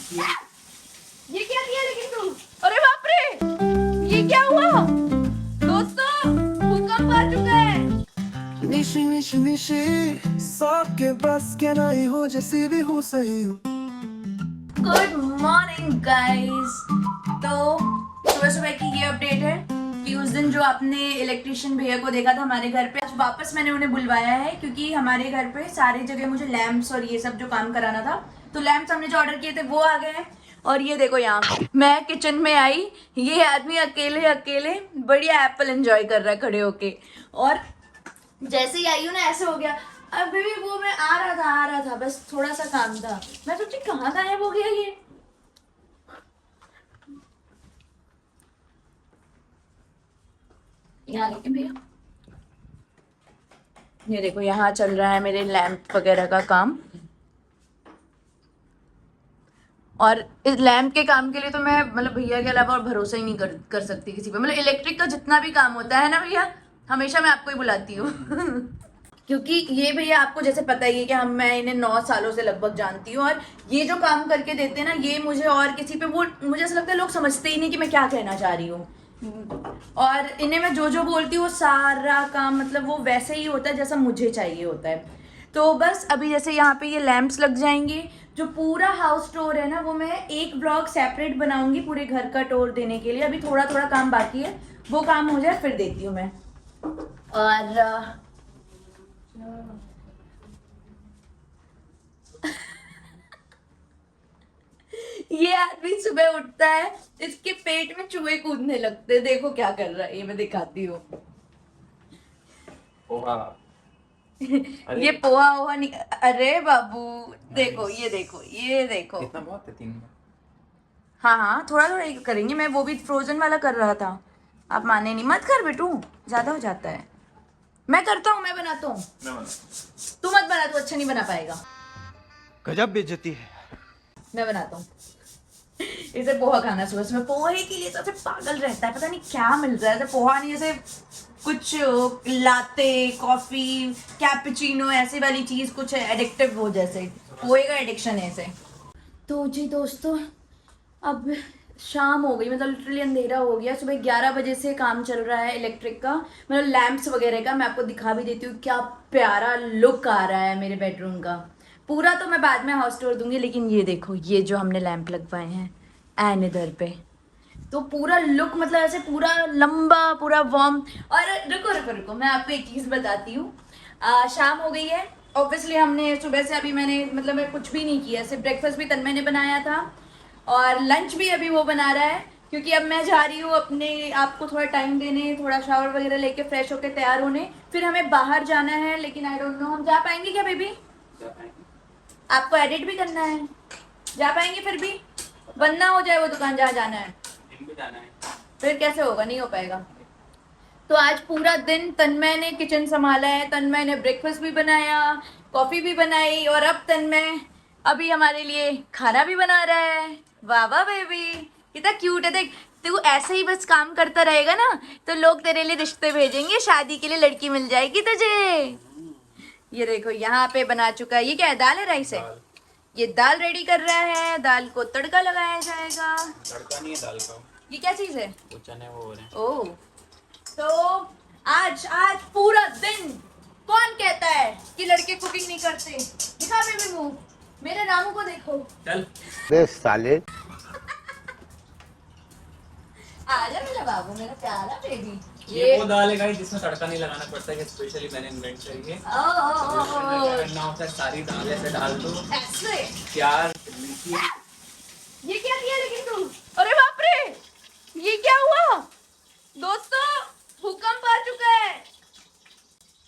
ये क्या किया लेकिन तू? अरे बाप रे, ये क्या हुआ? दोस्तों, भूकंप आ चुका है। निशी निशी निशी सबके बस के नहीं हो जैसे भी हो सही हो। Good morning guys. तो सुबह सुबह की ये अपडेट है कि उस दिन जो आपने इलेक्ट्रिशियन भैया को देखा था हमारे घर पे, आज वापस मैंने उन्हें बुलवाया है क्योंकि हमारे घर पे सारी जगह मुझे लैंप्स और ये सब जो काम कराना था, तो लैंप्स हमने जो ऑर्डर किए थे वो आ गए हैं। और ये देखो, यहाँ मैं किचन में आई, ये आदमी अकेले अकेले बढ़िया एप्पल एंजॉय कर रहा है खड़े होके। और जैसे ही आई हूँ ना, ऐसे हो गया। अभी भी वो मैं आ रहा था, बस थोड़ा सा काम था। मैं सोची कहाँ गायब हो गया ये। यहाँ लेके भैया, ये देखो यहाँ चल रहा है मेरे लैंप वगैरह का काम। और इस लैंप के काम के लिए तो मैं मतलब भैया के अलावा और भरोसा ही नहीं कर सकती किसी पे। मतलब इलेक्ट्रिक का जितना भी काम होता है ना भैया, हमेशा मैं आपको ही बुलाती हूँ। क्योंकि ये भैया आपको जैसे पता ही है कि मैं इन्हें 9 सालों से लगभग जानती हूँ। और ये जो काम करके देते हैं ना, ये मुझे और किसी पे, वो मुझे ऐसा लगता है लोग समझते ही नहीं कि मैं क्या कहना चाह रही हूँ। और इन्हें मैं जो जो बोलती हूँ वो सारा काम मतलब वो वैसे ही होता है जैसा मुझे चाहिए होता है। तो बस अभी जैसे यहाँ पे ये लैंप्स लग जाएंगे, जो पूरा हाउस टूर है ना वो मैं एक ब्लॉग सेपरेट बनाऊंगी पूरे घर का टूर देने के लिए। अभी थोड़ा थोड़ा काम बाकी है, वो काम हो जाए फिर देती हूँ मैं। और ये आदमी सुबह उठता है, इसके पेट में चूहे कूदने लगते हैं। देखो क्या कर रहा है, ये मैं दिखाती हूँ। पोहा। अरे ये पोहा ओहा नहीं, अरे बाबू देखो, ये देखो, ये देखो। इतना बहुत है 3 में। हाँ हाँ, थोड़ा थोड़ा ही करेंगे। मैं वो भी फ्रोजन वाला कर रहा था, आप माने नहीं। मत कर बेटू, ज्यादा हो जाता है। मैं करता हूँ, मैं बनाता हूँ। मैं बना। तू मत बना, तू अच्छा नहीं बना पाएगा। गजब बेइज्जती है। मैं बनाता हूँ। इसे पोहा खाना सुबह सुबह, पोहे के लिए तो ऐसे पागल रहता है, पता नहीं क्या मिल रहा है। ऐसे पोहा नहीं, जैसे कुछ लाते कॉफी कैपुचिनो ऐसी वाली चीज, कुछ एडिक्टिव हो, जैसे पोहे का एडिक्शन है इसे। तो जी दोस्तों, अब शाम हो गई, मतलब लिटरली अंधेरा हो गया। सुबह 11 बजे से काम चल रहा है इलेक्ट्रिक का, मतलब लैंप्स वगैरह का। मैं आपको दिखा भी देती हूँ, क्या प्यारा लुक आ रहा है मेरे बेडरूम का। पूरा तो मैं बाद में हाउस टूर दूंगी, लेकिन ये देखो, ये जो हमने लैंप लगवाए हैं एन इधर पे, तो पूरा लुक मतलब ऐसे पूरा लंबा, पूरा वार्म। और रुको रुको रुको, मैं आपको एक चीज़ बताती हूँ। शाम हो गई है, ऑब्वियसली हमने सुबह से अभी मैंने मतलब मैं कुछ भी नहीं किया, सिर्फ ब्रेकफास्ट भी तन्मय ने बनाया था और लंच भी अभी वो बना रहा है। क्योंकि अब मैं जा रही हूँ अपने आपको थोड़ा टाइम देने, थोड़ा शावर वगैरह लेके फ्रेश होके तैयार होने, फिर हमें बाहर जाना है। लेकिन आई डोंट नो हम जा पाएंगे क्या बेबी? आपको एडिट भी करना है, जा पाएंगे फिर भी? बंद ना हो जाए वो दुकान जहाँ जाना है, जाना है। फिर कैसे होगा, नहीं हो पाएगा। तो आज पूरा दिन तन्मय ने किचन संभाला है, तन्मय ने ब्रेकफास्ट भी बनाया, कॉफी भी बनाई, और अब तन्मय अभी हमारे लिए खाना भी बना रहा है। वाह वाह बेबी, कितना क्यूट है। देख, तू ऐसे ही बस काम करता रहेगा ना, तो लोग तेरे लिए रिश्ते भेजेंगे, शादी के लिए लड़की मिल जाएगी तुझे। ये देखो यहाँ पे बना चुका है, ये क्या है, दाल है, राइस है? दाल। ये दाल रेडी कर रहा है, दाल को तड़का लगाया जाएगा। तड़का नहीं है दाल का। ये क्या चीज है? वो चने वो हो रहे हैं। ओह, तो आज आज पूरा दिन कौन कहता है कि लड़के कुकिंग नहीं करते? दिखा बेबी मुंह, मेरे रामू को देखो। चल। बे साले। आजा मेरा बाबू, मेरा प्यारा बेबी। ये वो दाल है गाइस जिसमें तड़का नहीं लगाना पड़ता है, स्पेशली मैंने इन्वेंट करी है। क्या करना होता है, सारी दाल ऐसे डाल दो, ऐसे प्याज मिर्ची। ये क्या किया लेकिन तू? अरे बाप रे, ये क्या हुआ? दोस्तों, भूकंप आ चुका है।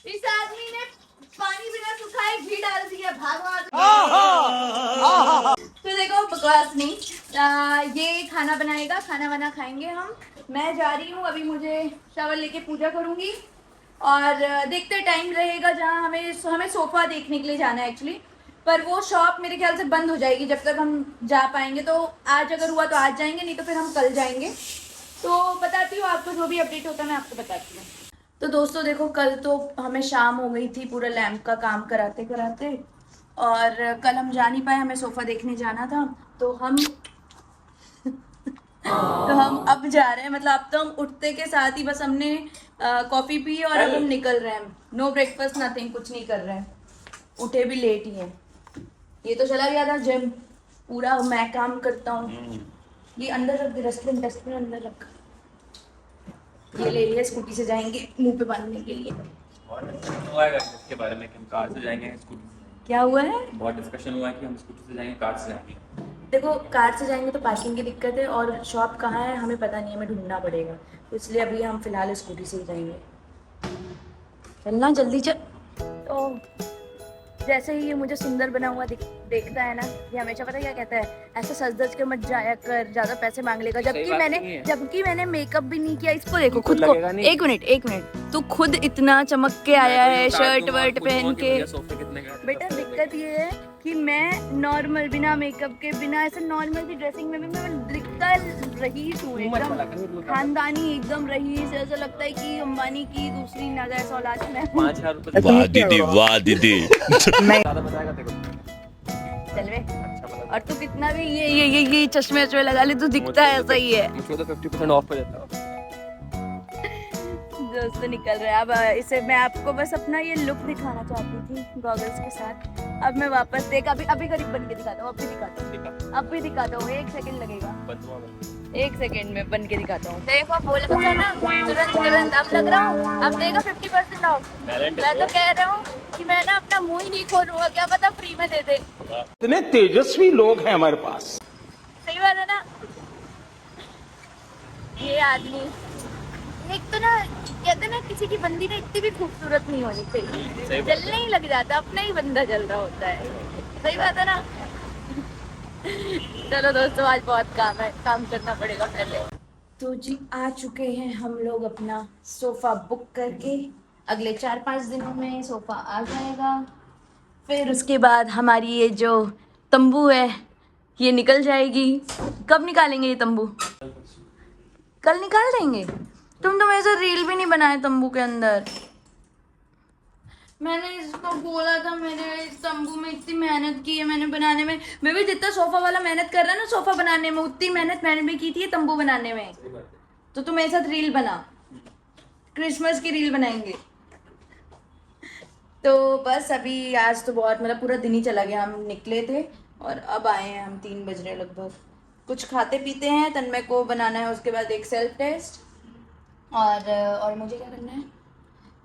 इस आदमी ने पानी बिना सुखाए घी डाल दिया, भाग। तो देखो बकवास नहीं, ये खाना बनाएगा, खाना वाना खाएंगे हम। मैं जा रही हूँ अभी, मुझे शावर लेके पूजा करूँगी और देखते टाइम रहेगा जहाँ हमें सोफा देखने के लिए जाना है एक्चुअली। पर वो शॉप मेरे ख्याल से बंद हो जाएगी जब तक हम जा पाएंगे। तो आज अगर हुआ तो आज जाएंगे, नहीं तो फिर हम कल जाएंगे। तो बताती हूँ आपको, जो भी अपडेट होता है मैं आपको बताती हूँ। तो दोस्तों देखो, कल तो हमें शाम हो गई थी पूरा लैंप का काम कराते कराते, और कल हम जा नहीं पाए, हमें सोफ़ा देखने जाना था। तो हम तो हम अब जा रहे हैं, मतलब अब तो हम उठते के साथ ही बस हमने कॉफी पी और अब हम निकल रहे हैं। नो ब्रेकफास्ट नथिंग, कुछ नहीं कर रहे हैं, उठे भी लेट ही हैं। ये तो चला गया था जिम, पूरा मैं काम करता हूँ। ये अंदर रख दे, डस्टबिन डस्टबिन अंदर रख। ये ले लिया, स्कूटी से जाएंगे मुंह पे बांधने के लिए। बहुत डिस्कशन हुआ है इसके बारे में कि हम कार से जाएंगे स्कूटी से। क्या हुआ है? बहुत डिस्कशन हुआ है कि हम स्कूटी से जाएंगे कार से जाएंगे। देखो, कार से जाएंगे तो पार्किंग की दिक्कत है और शॉप कहाँ है हमें पता नहीं है, हमें ढूंढना पड़ेगा। तो इसलिए अभी हम फिलहाल स्कूटी से ही जाएंगे। चलना जल्दी चल। तो जैसे ही ये मुझे सुंदर बना हुआ देखता है ना, ये हमेशा पता क्या कहता है, ऐसे सज धज के मत जाया कर, ज्यादा पैसे मांग लेगा। जबकि मैंने मेकअप भी नहीं किया। इसको देखो खुद को, एक मिनट, तू खुद इतना चमक के आया है शर्ट वर्ट पहन के। बेटा दिक्कत ये है कि मैं नॉर्मल बिना मेकअप के, बिना ऐसे नॉर्मल सी ड्रेसिंग में भी मैं दिखता रईस हूँ, एकदम खानदानी, एकदम रईस। ऐसा लगता है कि अंबानी की दूसरी नाजायज औलाद है मैं। 5000 रुपए। वाह दीदी ज्यादा बताएगा तेरे को। चल वे। और तू कितना भी ये चश्मे वश्मे लगा ले, तू दिखता है ऐसा ही है। मुझको तो 50% ऑफ पे देता हूँ। दोस्त निकल रहा है। अब इसे मैं आपको बस अपना ये लुक दिखाना चाहती थी गॉगल्स के साथ। अब मैं वापस अभी करीब बन के दिखाता हूँ, अभी दिखाता हूँ 1 सेकंड लगेगा, 1 सेकंड में बन के दिखाता हूँ। देखो बोला था ना तुरंत अब लग रहा हूँ। अब देगा 50% ऑफ। मैं तो कह रहा हूँ कि मैं ना अपना मुंह ही नहीं खोलूंगा, क्या पता फ्री में दे दे। इतने तेजस्वी लोग हैं हमारे पास। सही बात है ना। ये आदमी एक तो ना कहते ना, किसी की बंदी ना इतनी भी खूबसूरत नहीं होनी चाहिए, जलने ही लग जाता, अपना ही बंदा जल रहा होता है। सही बात है ना। चलो दोस्तों, आज बहुत काम है, काम करना पड़ेगा पहले। तो जी आ चुके हैं हम लोग अपना सोफा बुक करके। अगले 4-5 दिनों में सोफा आ जाएगा। फिर उसके बाद हमारी ये जो तंबू है ये निकल जाएगी। कब निकालेंगे ये तंबू? कल निकाल देंगे। तुम तो मेरे से रील भी नहीं बनाए तंबू के अंदर। मैंने इसको बोला था, मेरे इस तंबू में इतनी मेहनत की है मैंने बनाने में। मैं भी जितना सोफा वाला मेहनत कर रहा है ना सोफा बनाने में, उतनी मेहनत मैंने भी की थी तंबू बनाने में। तो तुम मेरे साथ रील बना, क्रिसमस की रील बनाएंगे। तो बस अभी आज तो बहुत, मतलब पूरा दिन ही चला गया। हम निकले थे और अब आए हैं हम 3 बज रहे लगभग। कुछ खाते पीते हैं, तन्मय को बनाना है उसके बाद एक सेल्फ टेस्ट। और मुझे क्या करना है?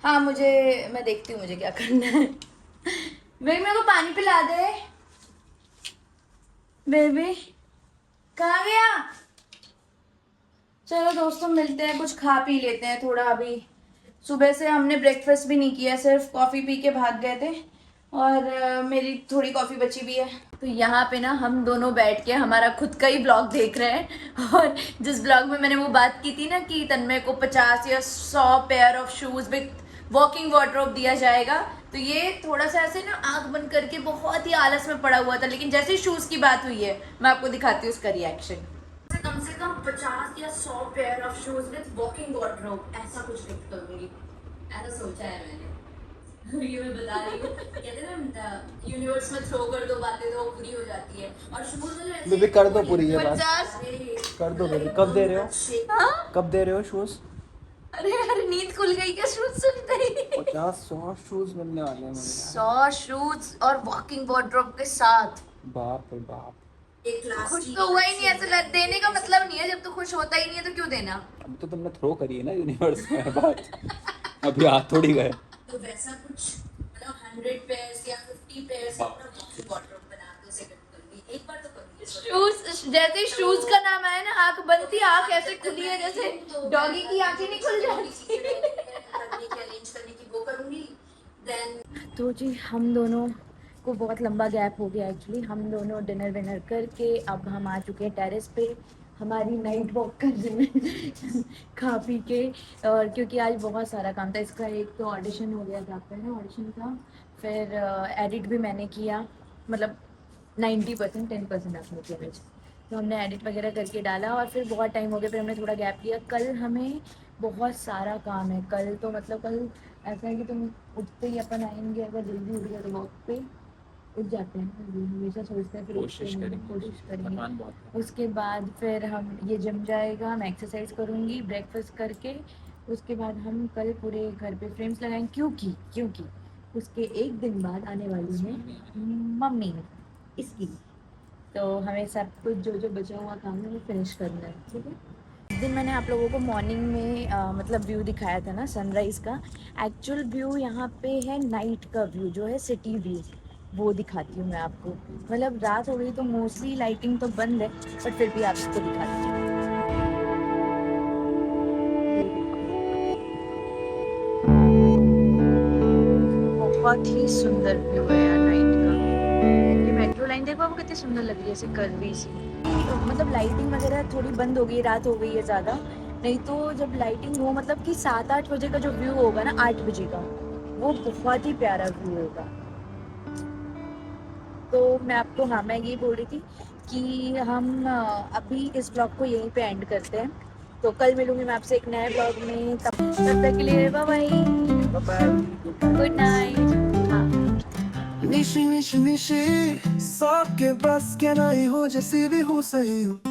हाँ मैं देखती हूँ मुझे क्या करना है। बेबी मेरे को पानी पिला दे। बेबी कहाँ गया? चलो दोस्तों मिलते हैं, कुछ खा पी लेते हैं थोड़ा। अभी सुबह से हमने ब्रेकफास्ट भी नहीं किया, सिर्फ कॉफ़ी पी के भाग गए थे और मेरी थोड़ी कॉफ़ी बची भी है। तो यहाँ पे ना हम दोनों बैठ के हमारा खुद का ही ब्लॉग देख रहे हैं। और जिस ब्लॉग में मैंने वो बात की थी ना कि तन्मय को 50 या 100 pair of shoes with walking wardrobe दिया जाएगा, तो ये थोड़ा सा ऐसे ना आंख बंद करके बहुत ही आलस में पड़ा हुआ था। लेकिन जैसे ही शूज़ की बात हुई है, मैं आपको दिखाती हूँ उसका रिएक्शन। कम से कम 50 या 100 pair of shoes with walking wardrobe, ऐसा कुछ गिफ्ट करूंगी, ऐसा सोचा है मैंने। ये मैं बता रही हूँ, कहते हैं ना यूनिवर्स में थ्रो कर दो बातें तो वो पूरी हो जाती है। और शूज में ऐसे बेबी कर दो पूरी ये बात, 50 कर दो बेबी। कब दे रहे हो? हाँ? कब दे रहे हो शूज? अरे यार नींद खुल गई क्या शूज सुनते ही? 50-100 शूज मिलने वाले हैं मुझे। 100 शूज और वॉकिंग वार्डरोब के साथ। बाप रे बाप। खुश तो हुआ ही नहीं, ऐसे देने का मतलब नहीं है। जब तो खुश होता ही नहीं है तो क्यों देना? अब तो तुमने थ्रो करी है ना यूनिवर्स में बात। अभी हाथ थोड़ी गए। तो वैसा कुछ मतलब 100 पेयर्स या 50 पेयर्स अपना वॉकिंग वार्डरोब बना दो। सेकंड करूंगी, एक बार तो करूंगी। शूज, जैसे शूज का नाम आया ना, आंख बंद थी, आंख ऐसे खुली है जैसे डॉगी की आंखें नहीं खुल जाती। अरेंज करने की वो करूंगी। देन तो जी हम दोनों को बहुत लंबा गैप हो गया एक्चुअली। हम दोनों डिनर विनर करके अब हम आ चुके हैं टेरेस पे हमारी नाइट वॉक करने में खा पी के। और क्योंकि आज बहुत सारा काम था। इसका एक तो ऑडिशन हो गया था, पहले ऑडिशन था, फिर एडिट भी मैंने किया, मतलब 90%, 10% आपने किया आज। तो हमने एडिट वगैरह करके डाला और फिर बहुत टाइम हो गया, फिर हमने थोड़ा गैप लिया। कल हमें बहुत सारा काम है। कल तो मतलब कल ऐसा है कि तुम उठते ही अपन आएंगे, अगर जल्दी उठ गए तो वॉक पे, उठ जाते हैं, हमेशा सोचते हैं फिर कोशिश उठते नहीं, करेंगे। कोशिश करेंगे। थकान बहुत है। उसके बाद फिर हम ये जिम जाएगा, मैं एक्सरसाइज करूँगी ब्रेकफास्ट करके। उसके बाद हम कल पूरे घर पे फ्रेम्स लगाएंगे, क्योंकि उसके एक दिन बाद आने वाली है मम्मी इसकी, तो हमें सब कुछ जो बचा हुआ काम है वो फिनिश करना है, ठीक है। इस दिन मैंने आप लोगों को मॉर्निंग में मतलब व्यू दिखाया था ना सनराइज़ का। एक्चुअल व्यू यहाँ पे है नाइट का व्यू, जो है सिटी व्यू, वो दिखाती हूँ मैं आपको। मतलब रात हो गई तो मोस्टली लाइटिंग तो बंद है, बट फिर भी आपको दिखाती हूँ। बहुत ही सुंदर व्यू है यार नाइट का। ये मेट्रो लाइन देखो आपको कितनी सुंदर लग रही है, ऐसे कर्वी सी। तो मतलब लाइटिंग वगैरह थोड़ी बंद हो गई, रात हो गई है ज़्यादा। नहीं तो जब लाइटिंग हो, मतलब कि 7-8 बजे का जो व्यू होगा ना, 8 बजे का, वो बहुत ही प्यारा व्यू होगा। तो मैं आपको, हाँ मैं ये बोल रही थी कि हम अभी इस ब्लॉग को यहीं पे एंड करते हैं। तो कल मिलूंगी मैं आपसे एक नए ब्लॉग में, तब तक के लिए बाय बाय, गुड नाइट। हाँ निशी निशी निशी सौ के बस के नहीं हो जैसी भी हो सही हूँ